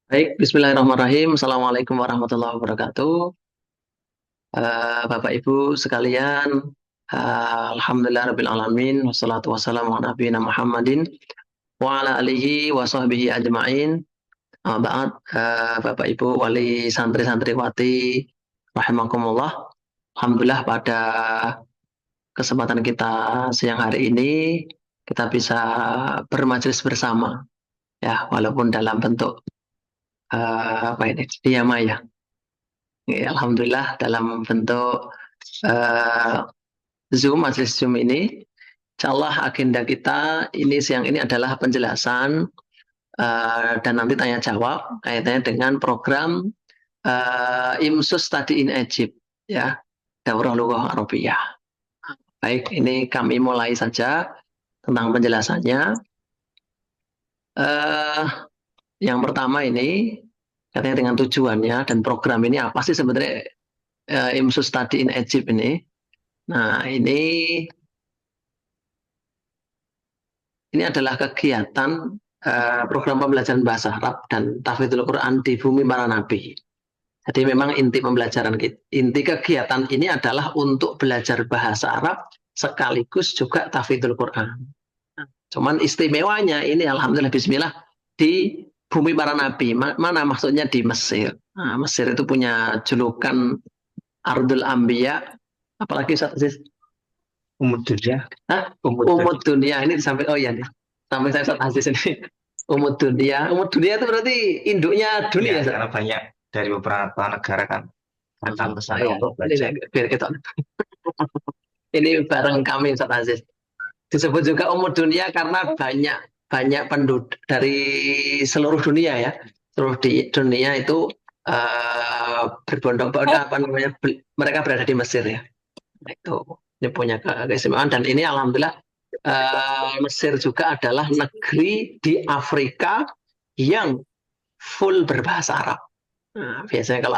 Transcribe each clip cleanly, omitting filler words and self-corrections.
Baik, Bismillahirrahmanirrahim. Assalamualaikum warahmatullahi wabarakatuh. Bapak Ibu sekalian, Alhamdulillah Rabbil Alamin, wassalatu wassalamu ala nabiyina Muhammadin, wa ala alihi wa sahbihi ajma'in. Ba'd, Bapak Ibu wali santri-santriwati, rahimakumullah. Alhamdulillah pada kesempatan kita siang hari ini, kita bisa bermajelis bersama, ya, walaupun dalam bentuk apa ini, via maya. Ya, Alhamdulillah dalam bentuk eh, Zoom, majelis Zoom ini, insya Allah agenda kita ini siang ini adalah penjelasan dan nanti tanya jawab kaitannya dengan program IMSUS Study in Egypt, ya, Daurah Lughah Arabiyah. Baik, ini kami mulai saja tentang penjelasannya. Eh, yang pertama ini katanya dengan tujuannya dan program ini apa sih sebenarnya IMSUS Study in Egypt ini? Nah, ini adalah kegiatan program pembelajaran bahasa Arab dan tahfidzul Quran di bumi para nabi. Jadi memang inti kegiatan ini adalah untuk belajar bahasa Arab sekaligus juga tahfidzul Quran. Cuman istimewanya ini alhamdulillah bismillah di bumi para nabi. Mana maksudnya di Mesir. Nah, Mesir itu punya julukan Ardul Anbiya, apalagi Ustaz Aziz? Umut dunia, Hah? umut Umut dunia. dunia ini sampai oh iya nih. Sampai saya Ustaz Aziz ini. Umut dunia. Umut dunia itu berarti induknya Ya, dunia, Ustaz. karena banyak dari beberapa negara kan datang ke sana Iya, untuk ini belajar. biar kita ini bareng kami Ustaz Aziz. Disebut juga umut dunia karena banyak banyak penduduk dari seluruh dunia ya. Seluruh di dunia itu berbondong-bondong apa namanya mereka berada di Mesir ya. Itu ini punya keistimewaan dan ini alhamdulillah Mesir juga adalah negeri di Afrika yang full berbahasa Arab. Nah, biasanya kalau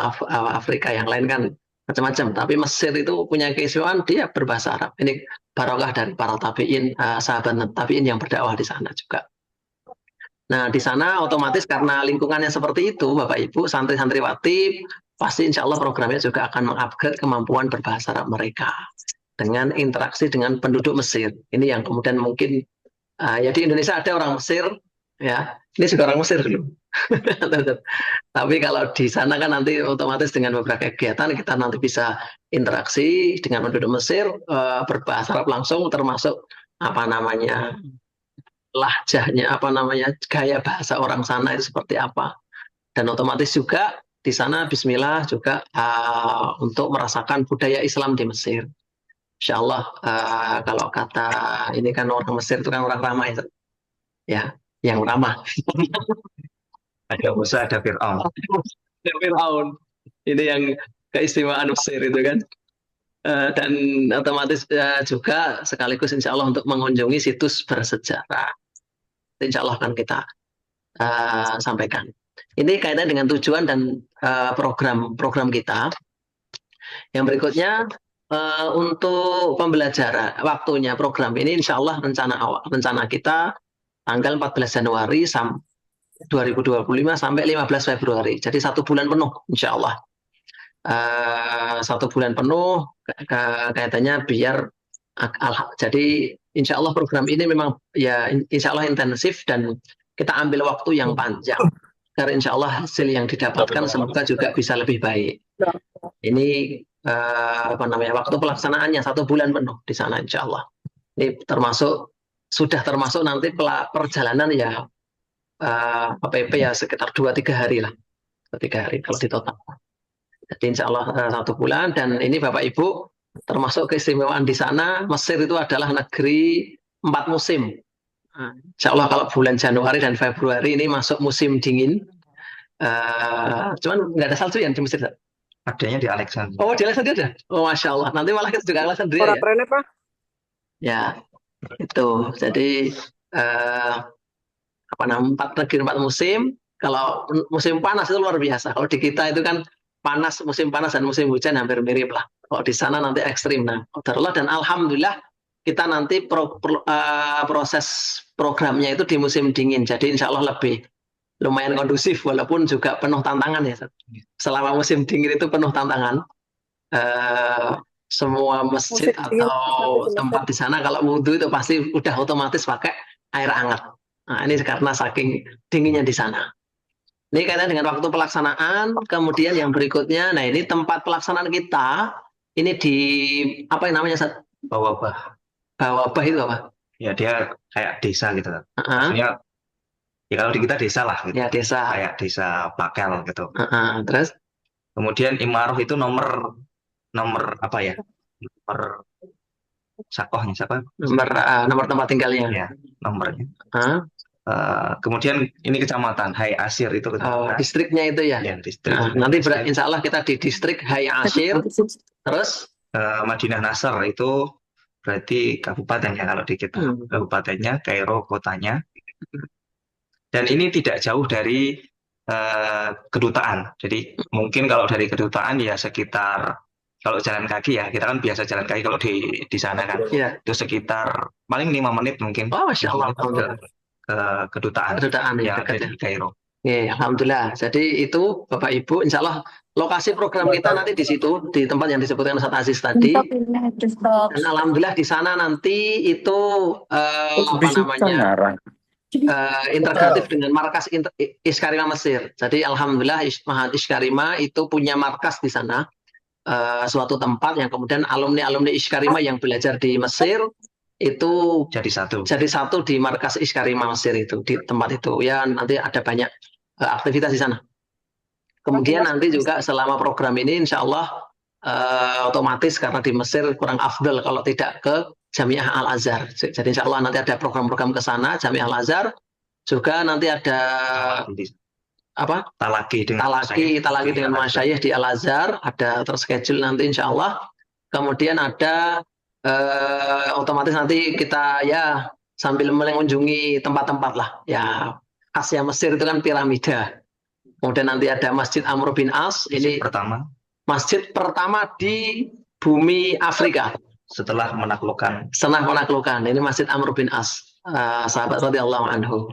Afrika yang lain kan macam-macam, tapi Mesir itu punya keistimewaan dia berbahasa Arab. Ini barokah dari para tabiin, sahabat tabiin yang berdakwah di sana juga. Nah, di sana otomatis karena lingkungannya seperti itu, Bapak Ibu, santri-santriwati, pasti insya Allah programnya juga akan mengupgrade kemampuan berbahasa Arab mereka dengan interaksi dengan penduduk Mesir. Ini yang kemudian mungkin ya di Indonesia ada orang Mesir, ya ini juga orang Mesir dulu. Tapi kalau di sana kan nanti otomatis dengan beberapa kegiatan kita nanti bisa interaksi dengan penduduk Mesir, berbahasa Arab langsung, termasuk apa namanya lahjahnya, apa namanya gaya bahasa orang sana itu seperti apa. Dan otomatis juga di sana Bismillah juga untuk merasakan budaya Islam di Mesir. Insya Allah kalau kata ini kan orang Mesir itu kan orang ramah ya, yang ramah. Ada Musa, ada Fir'aun. Fir'aun. Ini yang keistimewaan Mesir itu kan. Dan otomatis juga sekaligus insya Allah untuk mengunjungi situs bersejarah. Insya Allah akan kita sampaikan. Ini kaitan dengan tujuan dan program-program kita. Yang berikutnya untuk pembelajaran waktunya program ini insya Allah rencana kita tanggal 14 Januari 2025 sampai 15 Februari. Jadi 1 bulan penuh insya Allah. 1 bulan penuh kaitannya biar jadi insya Allah program ini memang ya insya Allah intensif dan kita ambil waktu yang panjang karena insya Allah hasil yang didapatkan semoga juga bisa lebih baik. Ini apa namanya waktu pelaksanaannya 1 bulan penuh di sana insya Allah. Ini sudah termasuk nanti perjalanan ya PPP ya sekitar 2-3 hari lah, 2-3 hari kalau di total. Jadi insya Allah 1 bulan dan ini Bapak Ibu termasuk keistimewaan di sana Mesir itu adalah negeri 4 musim. Insya Allah kalau bulan Januari dan Februari ini masuk musim dingin. Cuman nggak ada salju yang di Mesir. Adanya di Alexandria. Oh di Alexandria ada. Oh Masya Allah. Nanti malah kita juga Alexandria Ora ya. trennya Pak? Ya itu. Jadi apa namanya 4 musim. Kalau musim panas itu luar biasa. Kalau di kita itu kan musim panas dan musim hujan hampir mirip lah. Kalau di sana nanti ekstrim. Nah, qadarullah dan alhamdulillah kita nanti proses programnya itu di musim dingin. Jadi insya Allah lebih lumayan kondusif walaupun juga penuh tantangan ya. Ustaz. Selama musim dingin itu penuh tantangan. Eh, Semua masjid Musim dingin nanti atau di Mesir. tempat di sana kalau wudhu itu pasti udah otomatis pakai air hangat. Nah, ini karena saking dinginnya di sana. Ini kaitan dengan waktu pelaksanaan, kemudian yang berikutnya, nah ini tempat pelaksanaan kita, ini di apa yang namanya Ustaz? Bawah. Bawah itu apa? Ya dia kayak desa gitu kan. Heeh, Maksudnya ya kalau di kita desa lah gitu. ya desa. Kayak desa Pakel gitu. Heeh, terus Kemudian imaroh itu nomor apa ya? Nomor sakohnya siapa? nomor tempat tinggalnya. Ya, nomornya. Heeh, Kemudian ini kecamatan Hai Asir itu kecamatan. distriknya itu ya. Ya, distrik. Nah, nanti insya Allah kita di distrik Hai Ashir, terus Madinah Nasr itu berarti kabupatennya kalau di kita. Kabupatennya, Kairo kotanya. Dan ini tidak jauh dari kedutaan. Jadi mungkin kalau dari kedutaan ya sekitar, kalau jalan kaki ya, kita kan biasa jalan kaki kalau di sana kan. ya. Itu sekitar paling 5 menit mungkin. Oh, Masya Allah, 5 menit ke kedutaan kedutaan ya, yang ada dekat ya. di Kairo. Ya, alhamdulillah. Jadi itu Bapak Ibu, insya Allah lokasi program kita nanti di situ, di tempat yang disebutkan Ustaz Aziz tadi. Dan alhamdulillah di sana nanti itu apa namanya integratif dengan markas Iskarima Mesir. Jadi alhamdulillah Mahat Iskarima itu punya markas di sana, suatu tempat yang kemudian alumni-alumni Iskarima yang belajar di Mesir itu jadi satu di markas Iskarima Mesir itu, di tempat itu. Ya nanti ada banyak aktivitas di sana. Kemudian nanti juga selama program ini insya Allah otomatis karena di Mesir kurang afdal kalau tidak ke Jamiah Al-Azhar. Jadi insya Allah nanti ada program-program ke sana, Jamiah Al-Azhar. Juga nanti ada apa? Talaki dengan masyayikh di Al-Azhar, ada terschedule nanti insya Allah. Kemudian ada otomatis nanti kita ya sambil mengunjungi tempat-tempat lah. Ya khasnya Mesir itu kan piramida. Kemudian nanti ada Masjid Amr bin As. Ini masjid pertama di bumi Afrika. Setelah menaklukkan. Ini Masjid Amr bin As, sahabat radhiyallahu anhu.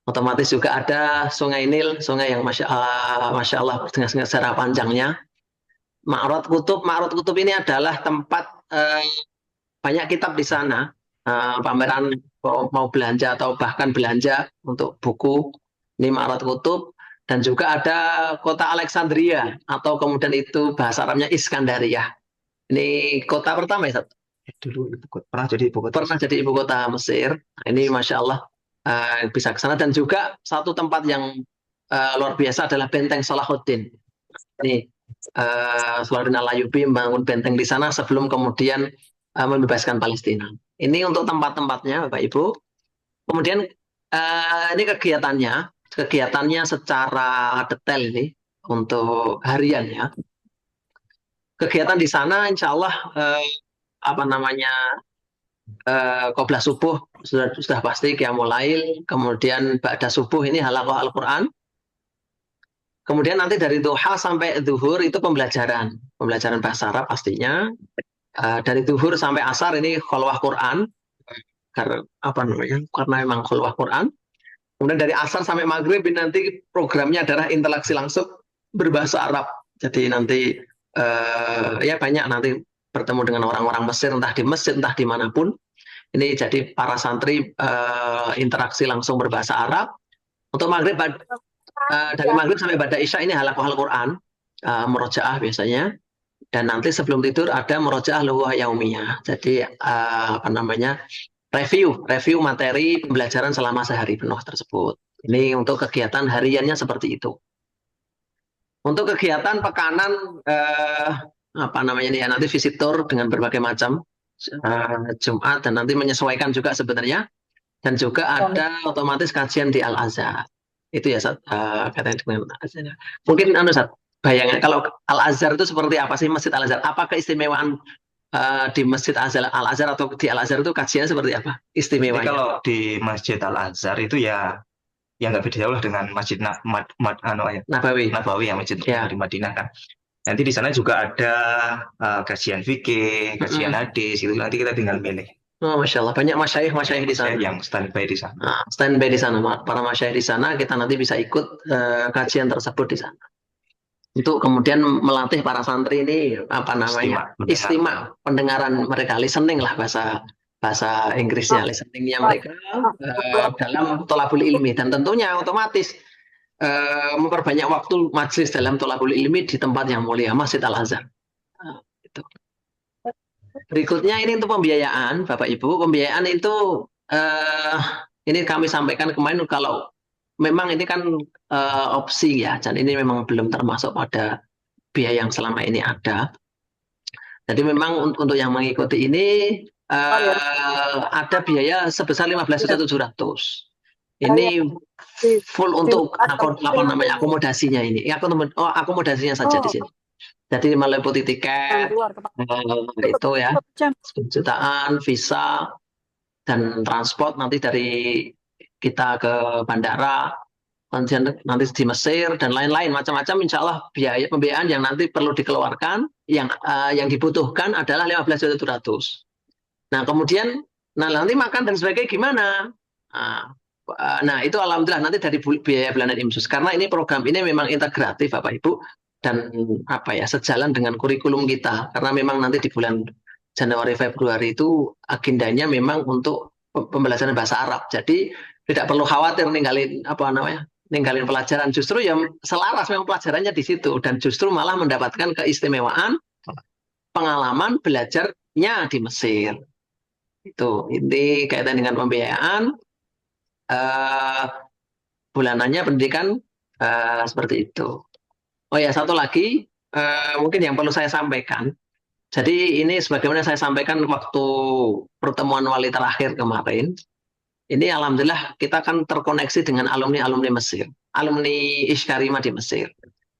Otomatis juga ada Sungai Nil, sungai yang masya Allah dengan sejarah panjangnya. Ma'rad Kutub ini adalah tempat banyak kitab di sana. Pameran mau belanja atau bahkan belanja untuk buku. Ini Ma'rad Kutub. Dan juga ada kota Alexandria atau kemudian itu bahasa Arabnya Iskandariyah. Ini kota pertama ya, dulu pernah jadi ibu kota Mesir. Ini masya Allah bisa ke sana. Dan juga satu tempat yang luar biasa adalah benteng Salahuddin. Ini Salahuddin Al-Ayyubi membangun benteng di sana sebelum kemudian membebaskan Palestina. Ini untuk tempat-tempatnya, Bapak Ibu. Kemudian ini kegiatannya secara detail ini untuk hariannya. Kegiatan di sana, insya Allah qoblah subuh sudah pasti qiyamul lail, kemudian ba'da subuh ini halaqah Al-Quran. Kemudian nanti dari duha sampai zuhur itu pembelajaran bahasa Arab pastinya. Dari zuhur sampai asar ini kholwah Quran, karena memang kholwah Quran. Kemudian dari asar sampai maghrib nanti programnya adalah interaksi langsung berbahasa Arab. Jadi nanti ya banyak nanti bertemu dengan orang-orang Mesir, entah di masjid, entah dimanapun. Ini jadi para santri interaksi langsung berbahasa Arab. Untuk maghrib dari maghrib sampai ba'da isya ini halaqah Al-Quran, murojaah biasanya. Dan nanti sebelum tidur ada murojaah lughah yaumiyah. Jadi review materi pembelajaran selama sehari penuh tersebut. Ini untuk kegiatan hariannya seperti itu. Untuk kegiatan pekanan nanti visitor dengan berbagai macam Jumat dan nanti menyesuaikan juga sebenarnya, dan juga ada otomatis kajian di Al-Azhar. Itu ya katanya dengan Al-Azhar. Mungkin bayangan kalau Al-Azhar itu seperti apa sih Masjid Al-Azhar? Apa keistimewaan di Masjid Al-Azhar atau di Al-Azhar itu kajiannya seperti apa? Istimewanya. Jadi kalau di Masjid Al-Azhar itu ya nggak beda jauh dengan Masjid Nabawi ya, masjid di Madinah kan. Nanti di sana juga ada kajian fikih, kajian hadis, itu nanti kita tinggal milih. Oh, Masya Allah, banyak masyayikh di saya sana. yang standby di sana. Nah, standby di sana, para masyayikh di sana, kita nanti bisa ikut kajian tersebut di sana. Untuk kemudian melatih para santri ini apa Istimak namanya mendengar. istimak pendengaran mereka, listening lah bahasa bahasa Inggrisnya, listeningnya mereka dalam tolabul ilmi, dan tentunya otomatis memperbanyak waktu majlis dalam tolabul ilmi di tempat yang mulia, Masjid Al Azhar. Nah, itu. Berikutnya ini untuk pembiayaan, Bapak Ibu. Pembiayaan itu ini kami sampaikan kemarin, kalau memang ini kan opsi ya, dan ini memang belum termasuk pada biaya yang selama ini ada. Jadi memang untuk yang mengikuti ini ada biaya sebesar 15.700.000. Ini full untuk apa namanya akomodasinya ini. Akomodasinya saja di sini. Jadi meliputi tiket itu ya 10 jutaan, visa dan transport nanti dari kita ke bandara, nanti di Mesir dan lain-lain macam-macam. Insya Allah biaya pembiayaan yang nanti perlu dikeluarkan yang dibutuhkan adalah 15.700.000. Nah kemudian nanti makan dan sebagainya gimana? Nah, itu alhamdulillah nanti dari biaya bulanan IMSUS, karena ini program ini memang integratif Bapak Ibu, dan apa ya sejalan dengan kurikulum kita, karena memang nanti di bulan Januari Februari itu agendanya memang untuk pembelajaran bahasa Arab. Jadi tidak perlu khawatir ninggalin pelajaran, justru yang selaras memang pelajarannya di situ, dan justru malah mendapatkan keistimewaan pengalaman belajarnya di Mesir. Itu ini kaitan dengan pembiayaan eh, bulanannya pendidikan seperti itu. Oh ya, satu lagi mungkin yang perlu saya sampaikan. Jadi ini sebagaimana saya sampaikan waktu pertemuan wali terakhir kemarin, ini alhamdulillah kita kan terkoneksi dengan alumni-alumni Mesir, alumni Ishkarima di Mesir.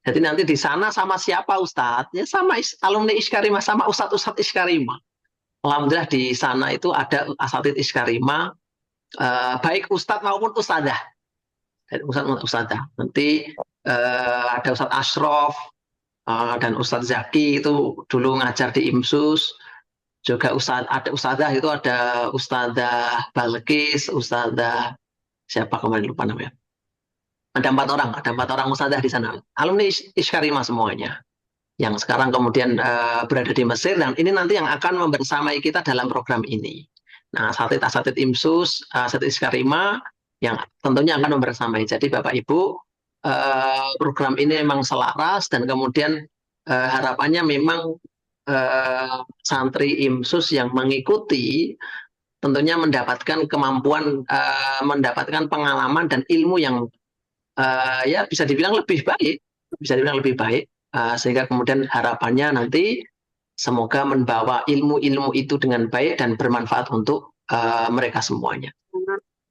Jadi nanti di sana sama siapa Ustadz? Ya sama alumni Ishkarima, sama Ustadz-Ustadz Ishkarima. Alhamdulillah di sana itu ada asatidz Ishkarima, baik Ustadz maupun Ustadzah. Ustadzah. Nanti ada Ustadz Ashraf dan Ustadz Zaki itu dulu ngajar di IMSUS. Juga ada Ustadzah, itu ada Ustadzah Balkis, Ustadzah siapa kemarin lupa namanya. Ada empat orang Ustadzah di sana. Alumni Ishkarima semuanya. Yang sekarang kemudian berada di Mesir, dan ini nanti yang akan membersamai kita dalam program ini. Nah, asatidz IMSUS, asatidz Iskarima yang tentunya akan membersamai. Jadi Bapak Ibu, program ini memang selaras, dan kemudian harapannya memang santri IMSUS yang mengikuti tentunya mendapatkan kemampuan, mendapatkan pengalaman dan ilmu yang ya bisa dibilang lebih baik, sehingga kemudian harapannya nanti semoga membawa ilmu-ilmu itu dengan baik dan bermanfaat untuk mereka semuanya.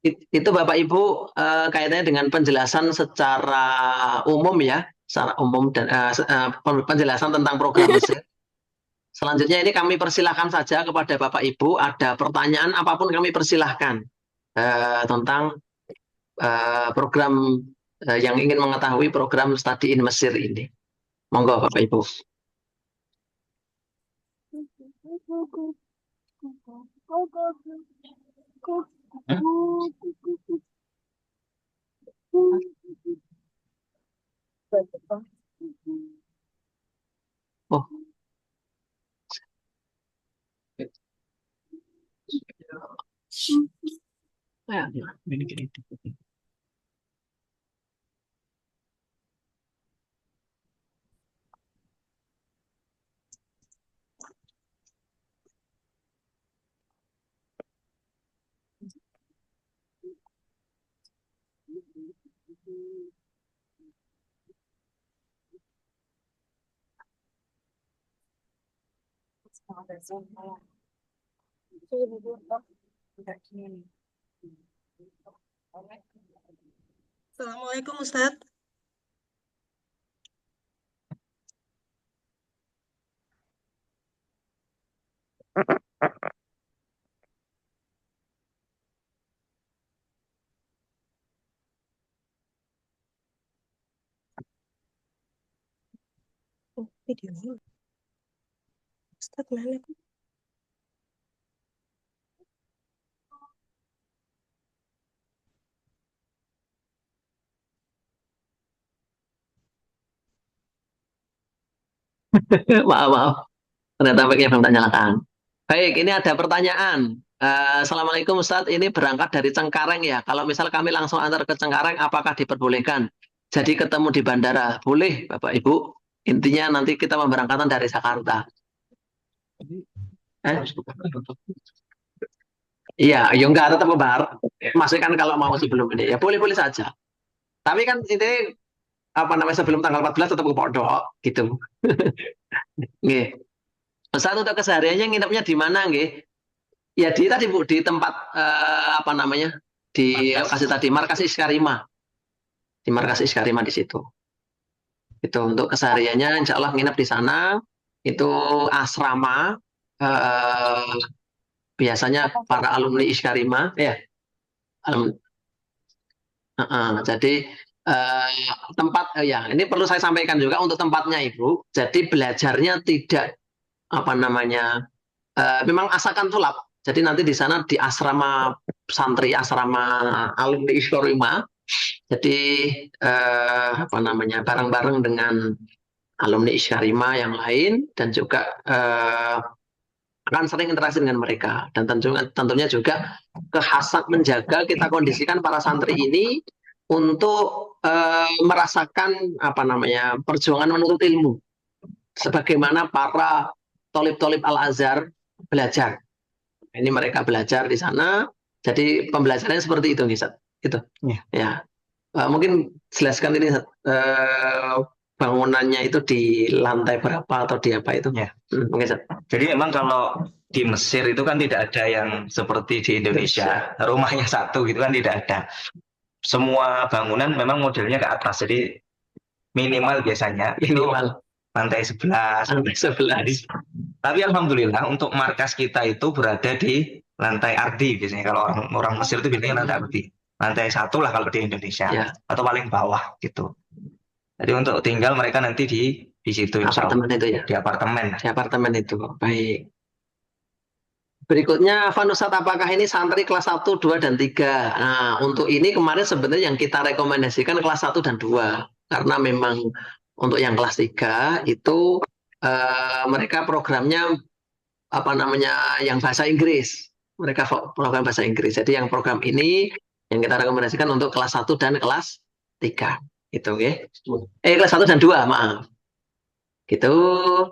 Itu Bapak Ibu kaitannya dengan penjelasan secara umum ya, secara umum, dan penjelasan tentang program Mesir. Selanjutnya ini kami persilahkan saja kepada Bapak Ibu, ada pertanyaan apapun kami persilahkan tentang program yang ingin mengetahui program Study in Mesir ini. Monggo Bapak Ibu. Oh, ya, ini gini. Assalamualaikum Ustadz. Video. Ustadz mana? Maaf, maaf. Ternyata mic-nya belum tak nyalakan. Baik, ini ada pertanyaan. Assalamualaikum Ustadz, ini berangkat dari Cengkareng ya. Kalau misal kami langsung antar ke Cengkareng, apakah diperbolehkan? Jadi ketemu di bandara. Boleh, Bapak Ibu. Intinya nanti kita memberangkatan dari Jakarta. Eh? Iya, ya enggak tetap kebar. Maksudnya kan kalau mau sebelum ini, ya boleh-boleh saja. Tapi kan ini apa namanya sebelum tanggal 14 tetap ke pondok gitu. Nggih. Saat untuk kesehariannya nginepnya di mana nggih? Ya di tadi Bu di tempat apa namanya? Di lokasi tadi markas Iskarima. Di markas Iskarima di situ. Itu untuk kesehariannya insya Allah nginep di sana. Itu asrama eh, biasanya para alumni Iskarima ya. Alum- jadi tempat ya ini perlu saya sampaikan juga untuk tempatnya Ibu. Jadi belajarnya tidak apa namanya memang asakan tulap. Jadi nanti di sana di asrama santri, asrama alumni Iskarima. Jadi apa namanya bareng-bareng dengan alumni Iskarima yang lain dan juga akan sering interaksi dengan mereka dan tentunya juga kekhasan menjaga kita kondisikan para santri ini untuk merasakan apa namanya perjuangan menuntut ilmu sebagaimana para tolib-tolib Al-Azhar belajar. Ini mereka belajar di sana. Jadi pembelajarannya seperti itu, Gisat. Itu. Ya. Ya. Mungkin jelaskan ini bangunannya itu di lantai berapa atau di apa itu? Ya. Mungkin Sat. Jadi memang kalau di Mesir itu kan tidak ada yang seperti di Indonesia, rumahnya satu gitu kan tidak ada. Semua bangunan memang modelnya ke atas, jadi minimal biasanya Minimal. itu lantai 11. Lantai 11. Tapi alhamdulillah untuk markas kita itu berada di lantai Ardi biasanya. Kalau orang Mesir itu biasanya lantai Ardi. Lantai 1 lah kalau di Indonesia. Ya. Atau paling bawah gitu. Jadi untuk tinggal mereka nanti di situ insya Allah. Apartemen itu ya. Di apartemen. Di apartemen itu. Baik. Berikutnya, Vanusat, apakah ini santri kelas 1, 2, dan 3? Nah, untuk ini kemarin sebenarnya yang kita rekomendasikan kelas 1 dan 2. Karena memang untuk yang kelas 3 itu mereka programnya apa namanya yang bahasa Inggris. Mereka program bahasa Inggris. Jadi yang program ini yang kita rekomendasikan untuk kelas 1 dan kelas 3. Gitu, ya. Kelas 1 dan 2, maaf. Gitu.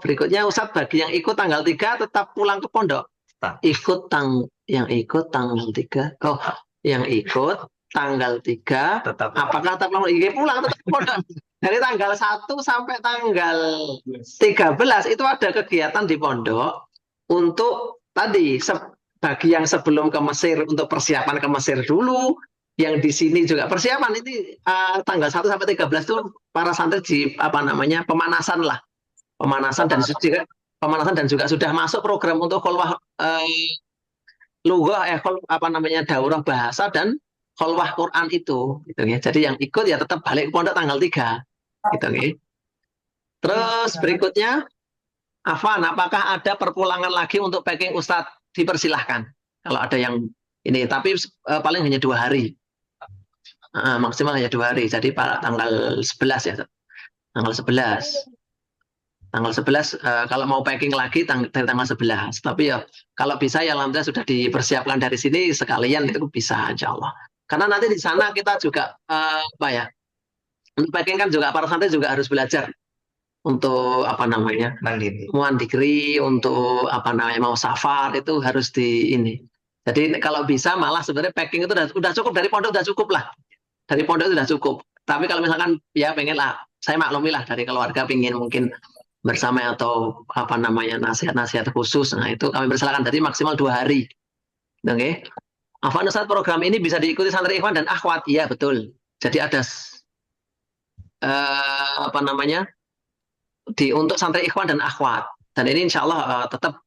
Berikutnya, Ustadz, bagi yang ikut tanggal 3 tetap pulang ke pondok. Yang ikut tanggal 3. Oh, yang ikut tanggal 3 Tetap. Apakah tetap pulang tetap pondok? Dari tanggal 1 sampai tanggal 13 itu ada kegiatan di pondok untuk tadi bagi yang sebelum ke Mesir untuk persiapan ke Mesir dulu, yang di sini juga persiapan ini tanggal 1 sampai 13 itu para santri di apa namanya pemanasan lah. Pemanasan dan juga sudah masuk program untuk kholwah lughah apa namanya daurah bahasa dan kholwah Quran itu gitu ya. Jadi yang ikut ya tetap balik ke pondok tanggal 3 gitu ya. Terus berikutnya Afan, apakah ada perpulangan lagi untuk packing Ustadz? Dipersilahkan kalau ada yang ini, tapi paling hanya 2 hari. Maksimal hanya 2 hari. Jadi tanggal 11 ya. Tanggal 11. Tanggal 11 kalau mau packing lagi dari tanggal 11. Tapi ya kalau bisa ya alhamdulillah sudah dipersiapkan dari sini sekalian itu bisa insya Allah. Karena nanti di sana kita juga apa ya? Untuk packing kan juga para santri juga harus belajar untuk apa namanya? Mandiri, untuk apa namanya mau safar itu harus di ini. Jadi kalau bisa malah sebenarnya packing itu udah cukup dari pondok udah cukup lah. Dari pondok itu udah cukup. Tapi kalau misalkan ya pengen lah, saya maklumi lah dari keluarga pengen mungkin bersama atau apa namanya nasihat-nasihat khusus. Nah itu kami persilakan dari maksimal 2 hari. Oke. Afwan Ustaz, program ini bisa diikuti santri ikhwan dan akhwat. Iya betul. Jadi ada apa namanya untuk santri ikhwan dan akhwat. Dan ini insya Allah tetap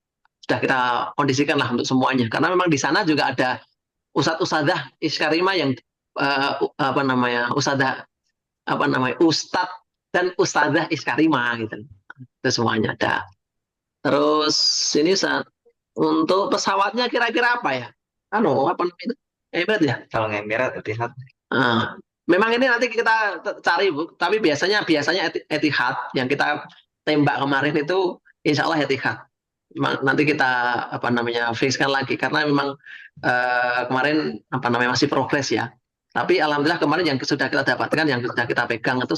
sudah kita kondisikan lah untuk semuanya. Karena memang di sana juga ada ustadz-ustadzah Iskarima yang apa namanya ustadzah apa namanya ustadz dan ustadzah Iskarima gitu. Itu semuanya ada. Terus ini untuk pesawatnya kira-kira apa ya? Apa itu? Emirates ya? Kalau Emirates Etihad. Memang ini nanti kita cari Bu, tapi biasanya Etihad yang kita tembak kemarin itu insya Allah Etihad. Nanti kita apa namanya fixkan lagi karena memang kemarin apa namanya masih progres ya. Tapi alhamdulillah kemarin yang sudah kita dapatkan, yang sudah kita pegang itu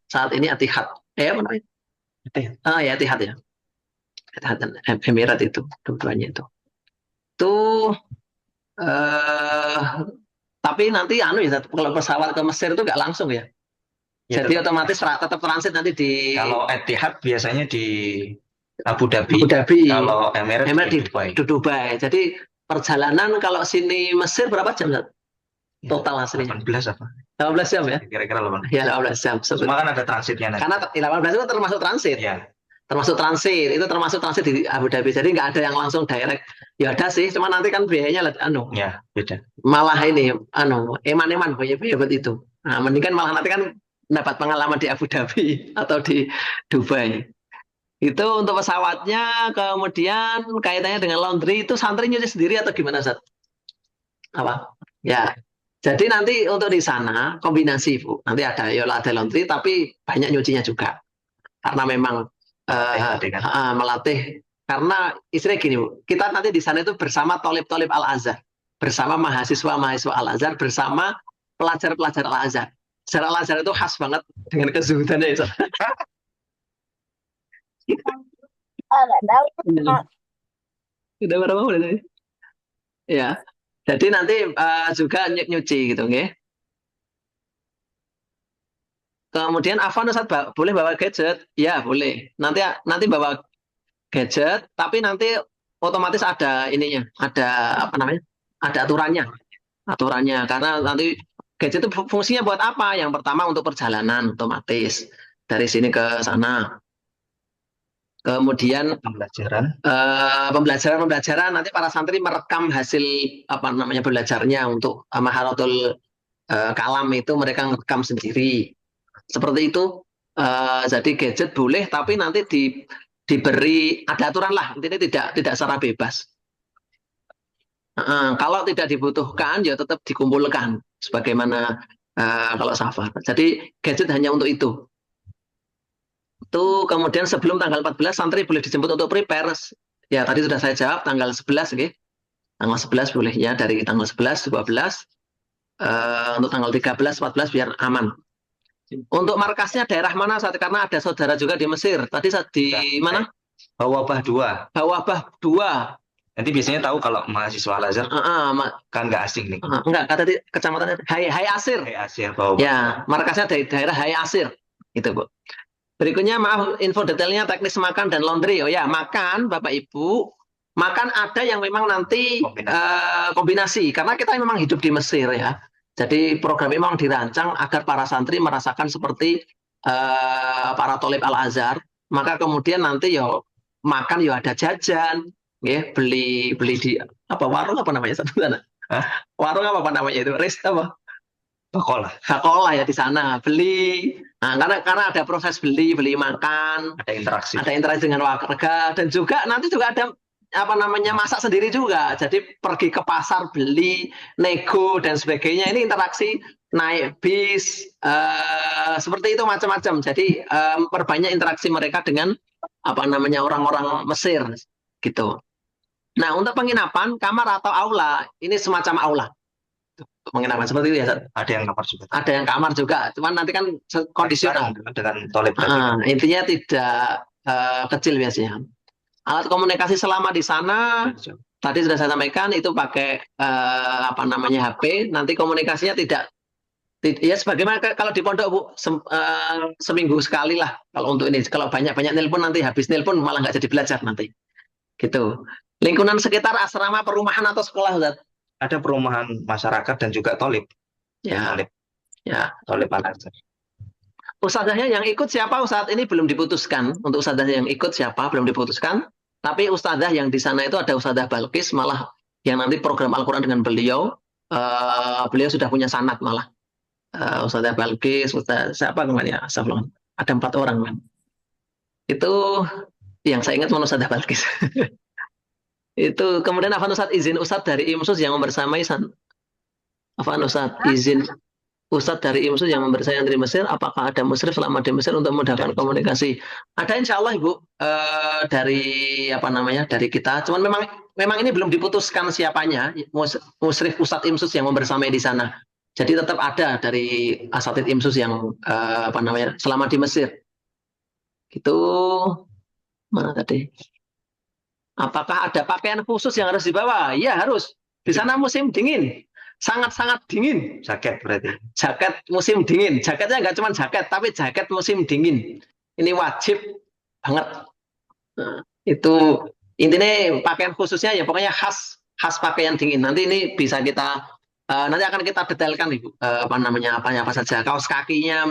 saat ini Etihad. Apa namanya? Etihad. Ya Etihad ya. Etihad dan Emirates itu, dua-duanya itu. Itu eh tapi nanti anu ya, kalau pesawat ke Mesir itu nggak langsung ya. Ya, Jadi otomatis tetap transit nanti di kalau Etihad biasanya di Abu Dhabi, Abu Dhabi, kalau Emirates di Dubai. Dubai. Jadi perjalanan kalau sini Mesir berapa jam? Total aslinya? 18 apa? 18 jam ya? Kira-kira 18. Ya 18 jam. Cuma kan ada transitnya nanti. Karena 18 itu termasuk transit. Ya. Termasuk transit, itu termasuk transit di Abu Dhabi. Jadi nggak ada yang langsung direct. Ya ada sih, cuma nanti kan biayanya Ya, beda. malah ini eman-eman biaya itu. Nah, mendingan malah nanti kan dapat pengalaman di Abu Dhabi atau di Dubai. Itu untuk pesawatnya, kemudian kaitannya dengan laundry itu santri nyuci sendiri atau gimana, Zat? Apa? Ya. Jadi nanti untuk di sana kombinasi, Bu. Nanti ada ada laundry tapi banyak nyucinya juga. Karena memang melatih. Karena istilah gini, Bu. Kita nanti di sana itu bersama Tolib-Tolib Al-Azhar, bersama mahasiswa-mahasiswa Al-Azhar, bersama pelajar-pelajar Al-Azhar. Secara Al-Azhar itu khas banget dengan kezuhudannya itu. Nggak tahu. Udah berapa menit ini? Ya. Jadi nanti juga nyuci gitu, nggih. Kemudian Afan Ustaz boleh bawa gadget? Ya, boleh. Nanti bawa gadget, tapi nanti otomatis ada ininya, ada apa namanya? Ada aturannya. Aturannya karena nanti gadget itu fungsinya buat apa? Yang pertama untuk perjalanan otomatis dari sini ke sana. Kemudian pembelajaran nanti para santri merekam hasil apa namanya belajarnya untuk maharatul kalam itu mereka merekam sendiri. Seperti itu. Jadi gadget boleh, tapi nanti diberi ada aturan lah. Intinya tidak secara bebas. Kalau tidak dibutuhkan, ya tetap dikumpulkan. Sebagaimana kalau safar. Jadi gadget hanya untuk itu. Itu kemudian sebelum tanggal 14 santri boleh dijemput untuk prepare. Ya tadi sudah saya jawab tanggal 11, okay? Tanggal 11 boleh ya dari tanggal 11, 12. Untuk tanggal 13, 14 biar aman. Untuk markasnya daerah mana saat karena ada saudara juga di Mesir. Tadi di mana? Bawabah 2. Bawabah 2. Nanti biasanya tahu kalau mahasiswa Al-Azhar kan nggak asing nih. Enggak, kata di kecamatan Hai Asir. Hai Asir, Bawabah. Ya, markasnya dari daerah Hai Asir. Itu, Bu. Berikutnya maaf info detailnya teknis makan dan laundry. Oh ya, makan Bapak Ibu, makan ada yang memang nanti kombinasi karena kita memang hidup di Mesir ya. Jadi program memang dirancang agar para santri merasakan seperti para tolib Al-Azhar. Maka kemudian nanti yo makan yo ada jajan, ya beli di apa warung apa namanya satu sana? Warung apa namanya itu? Rest apa? Bakolah ya di sana beli. Nah, karena ada proses beli makan, ada interaksi dengan warga dan juga nanti juga ada apa namanya masak sendiri juga. Jadi pergi ke pasar beli, nego dan sebagainya. Ini interaksi naik bis seperti itu macam-macam. Jadi perbanyak interaksi mereka dengan apa namanya orang-orang Mesir gitu. Nah, untuk penginapan kamar atau aula ini semacam aula. Penginapan seperti itu ya. Ada yang kamar juga. Ada yang kamar juga. Cuman nanti kan kondisional dengan tolib. Intinya tidak kecil biasanya. Alat komunikasi selama di sana tadi sudah saya sampaikan itu pakai apa namanya HP. Nanti komunikasinya tidak ya sebagaimana kalau di pondok Bu seminggu sekali lah kalau untuk ini. Kalau banyak-banyak nelpon nanti habis nelpon malah nggak jadi belajar nanti. Gitu. Lingkungan sekitar asrama perumahan atau sekolah Ustaz? Ada perumahan masyarakat dan juga tolib. Ya. Tolib. Ya. Tolib Al-Azhar. Ustazahnya yang ikut siapa saat ini belum diputuskan. Untuk ustazahnya yang ikut siapa belum diputuskan. Tapi ustazah yang di sana itu ada Ustazah Balkis malah yang nanti program Al-Quran dengan beliau. Beliau sudah punya sanad malah. Ustazah Balkis, siapa kemarin ya? Ada 4 orang kan. Itu yang saya ingat Ustazah Balkis. Itu kemudian Afan Ustaz izin Ustaz dari IMSUS yang membersamai Afan Ustaz izin Ustadz dari IMSU yang memberi saya di Mesir, apakah ada musyrif selama di Mesir untuk memudahkan komunikasi? Ada insya Allah Ibu, dari apa namanya, dari kita. Cuman memang ini belum diputuskan siapanya, musyrif Ustadz IMSUS yang membersamai di sana. Jadi tetap ada dari asatid IMSUS yang apa namanya selama di Mesir. Itu mana tadi? Apakah ada pakaian khusus yang harus dibawa? Ya harus. Di sana musim dingin, sangat-sangat dingin. Jaket berarti. Jaket musim dingin. Jaketnya nggak cuma jaket, tapi jaket musim dingin. Ini wajib banget. Nah, itu intinya pakaian khususnya ya pokoknya khas pakaian dingin. Nanti ini bisa kita nanti akan kita detailkan Ibu, apa namanya apa saja. Kaos kakinya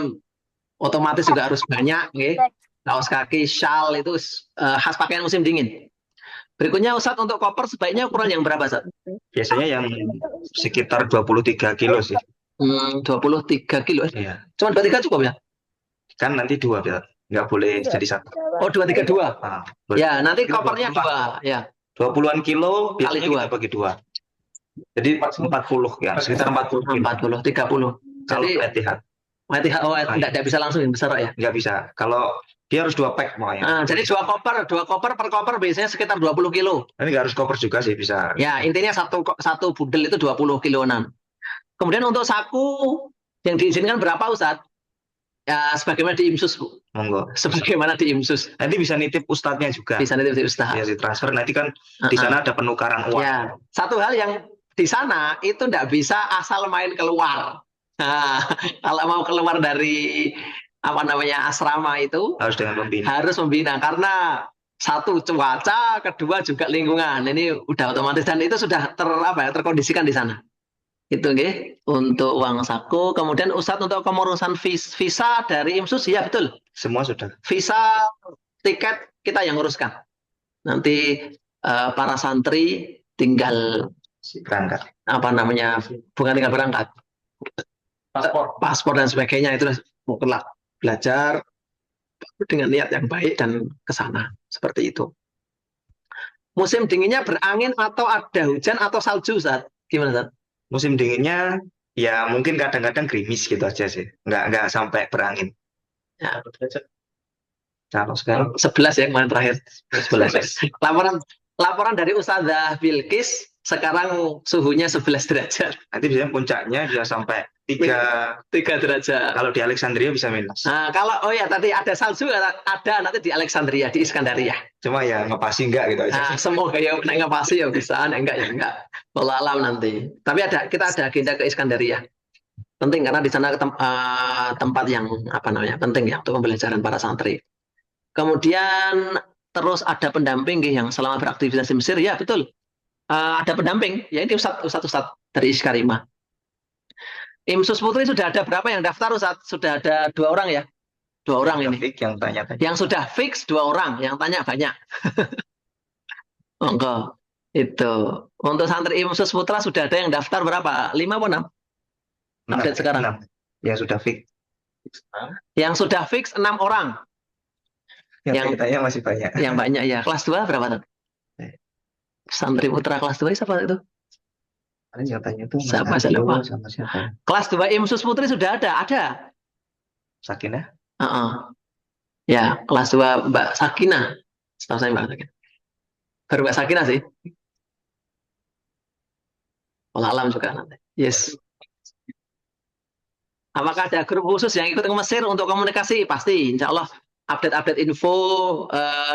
otomatis juga harus banyak, okay? Kaos kaki, shawl itu khas pakaian musim dingin. Berikutnya Ustadz untuk koper sebaiknya ukuran yang berapa Ustadz? Biasanya yang sekitar 23 kilo sih. 23 kilo. Iya. Cuma 23 cukup ya? Kan nanti dua, nggak boleh jadi satu. Oh 232. Nah, Ya nanti kopernya 2 ya. 20-an kilo biasanya Kali 2. kita bagi 2. Jadi 40 ya, sekitar 40 kilo. 40, 30. Kalau Jadi Etihad. Etihad tidak bisa langsung yang besar ya? Nggak bisa. Kalau dia harus 2 pack makanya. Jadi 2 koper per koper biasanya sekitar 20 kilo. Ini nggak harus koper juga sih bisa. Ya intinya satu budel itu 20 kiloan. Kemudian untuk saku yang diizinkan berapa Ustadz? Ya sebagaimana di IMSUS Bu. Monggo. Sebagaimana di IMSUS. Nanti bisa nitip ustadznya juga. Bisa nitip di ustadz. Bisa ditransfer. Nanti kan di sana ada penukaran uang. Ya, satu hal yang di sana itu tidak bisa asal main keluar. Nah, kalau mau keluar dari apa namanya asrama itu harus dengan pembina. Harus membina karena satu cuaca, kedua juga lingkungan. Ini udah otomatis dan itu sudah terkondisikan di sana. Itu nggih untuk uang saku. Kemudian Ustadz untuk pengurusan visa dari IMSUS ya betul. Semua sudah. Visa, tiket kita yang uruskan. Nanti para santri tinggal berangkat. Apa namanya? Bukan tinggal berangkat. Paspor dan sebagainya itu mutlak belajar dengan niat yang baik dan ke sana seperti itu. Musim dinginnya berangin atau ada hujan atau salju Ustaz? Gimana Ustaz? Musim dinginnya ya mungkin kadang-kadang gerimis gitu aja sih. Nggak sampai berangin. Ya, kalau sekarang 11 ya kemarin terakhir. 11. Laporan dari Ustazah Bilqis sekarang suhunya 11 derajat. Nanti biasanya puncaknya bisa sampai 3 derajat. Kalau di Alexandria bisa minus. Nah, tadi ada salju ada nanti di Alexandria, di Iskandaria. Cuma ya ngepasi enggak gitu aja. Nah, semoga ya ngepasi ya bisa, enggak ya enggak. Wallah alam nanti. Tapi kita ada agenda ke Iskandaria. Penting karena di sana tempat yang apa namanya? Penting ya untuk pembelajaran para santri. Kemudian terus ada pendamping yang selama beraktivitas di Mesir, ya betul. Ada pendamping, ya ini Ustadz dari Iskarima. IMSUS Putri sudah ada berapa yang daftar Ustadz? Sudah ada 2 orang ya? 2 orang ini. Yang tanya-tanya. Yang sudah fix 2 orang, yang tanya banyak. Enggak. Itu. Untuk santri IMSUS Putra sudah ada yang daftar berapa? 5 atau 6? Update sekarang. 6. Yang sudah fix. Yang sudah fix 6 orang. Yang tanya masih banyak. Yang banyak ya. Kelas 2 berapa tuh? Santri Putra kelas 2 siapa itu? Yang tanya itu siapa saya lupa. Sama siapa? Kelas 2 IMSUS Putri sudah ada. Sakinah? Ya, kelas 2 Mbak Sakinah. Setahu saya Mbak Sakinah. Baru Mbak Sakinah sih. Allah alam juga nanti. Yes. Apakah ada grup khusus yang ikut ke Mesir untuk komunikasi? Pasti, insya Allah update info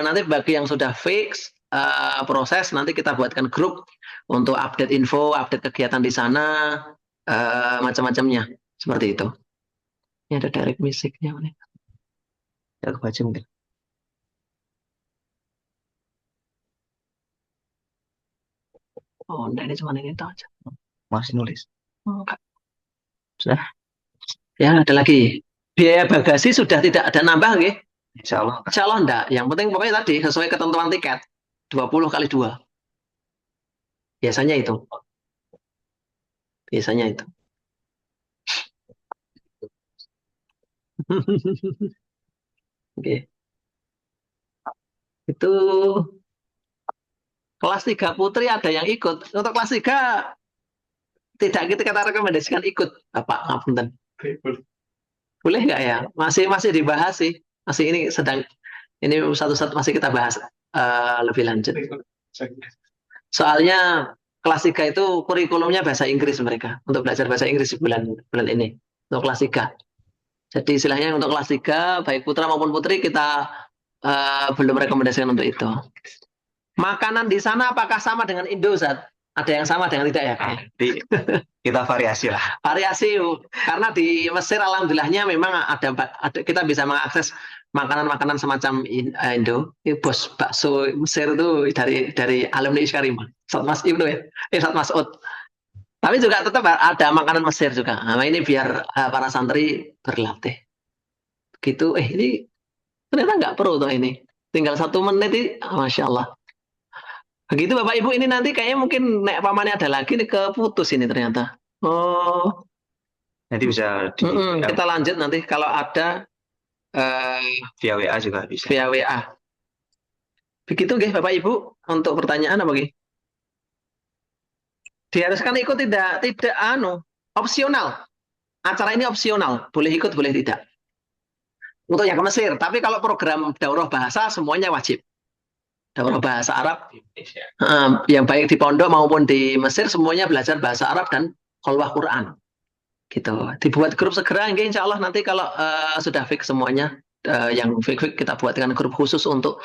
nanti bagi yang sudah fix proses nanti kita buatkan grup untuk update info, update kegiatan di sana, macam-macamnya seperti itu. Ini ada direct musiknya nih. Ya aku baca mungkin. Oh, enggak, ini cuma ini aja. Masih nulis. Enggak. Sudah. Ya, ada lagi. Biaya bagasi sudah tidak ada nambah, nggih? Insya Allah. Insya Allah enggak. Yang penting pokoknya tadi sesuai ketentuan tiket 20 kali 2. Biasanya itu. Oke. Itu kelas 3 Putri ada yang ikut. Untuk kelas 3 tidak kita rekomendasikan ikut, Bapak. Ngapunten. Boleh nggak ya? Masih dibahas sih. Masih ini satu-satu masih kita bahas lebih lanjut. Soalnya kelas 3 itu kurikulumnya bahasa Inggris mereka untuk belajar bahasa Inggris di bulan ini untuk kelas 3. Jadi istilahnya untuk kelas 3 baik putra maupun putri kita belum rekomendasikan untuk itu. Makanan di sana apakah sama dengan Indo, Zat? Ada yang sama dengan tidak ya? Kita variasi lah. Variasi, karena di Mesir alhamdulillahnya memang ada kita bisa mengakses makanan-makanan semacam Indo. Bos bakso Mesir itu dari alumni Iskarima, Ustadz Mas Ibnu ya, Ustadz Mas'ud. Tapi juga tetap ada makanan Mesir juga. Nah, ini biar para santri berlatih. Gitu, ini ternyata nggak perlu tuh ini. Tinggal 1 menit ini, Masya Allah. Begitu Bapak Ibu, ini nanti kayaknya mungkin nek pamannya ada lagi nih keputus ini ternyata. Oh, Nanti bisa kita lanjut nanti kalau ada via WA juga bisa. via WA. Begitu nggih Bapak Ibu untuk pertanyaan apa nggih? Diharuskan ikut tidak opsional. Acara ini opsional, boleh ikut boleh tidak. Untuk yang ke Mesir, tapi kalau program daurah bahasa semuanya wajib. Daurah bahasa Arab yang baik di pondok maupun di Mesir semuanya belajar bahasa Arab dan kholwah Quran. Gitu. Dibuat grup segera, insya Allah nanti kalau sudah fix semuanya, yang fix kita buatkan grup khusus untuk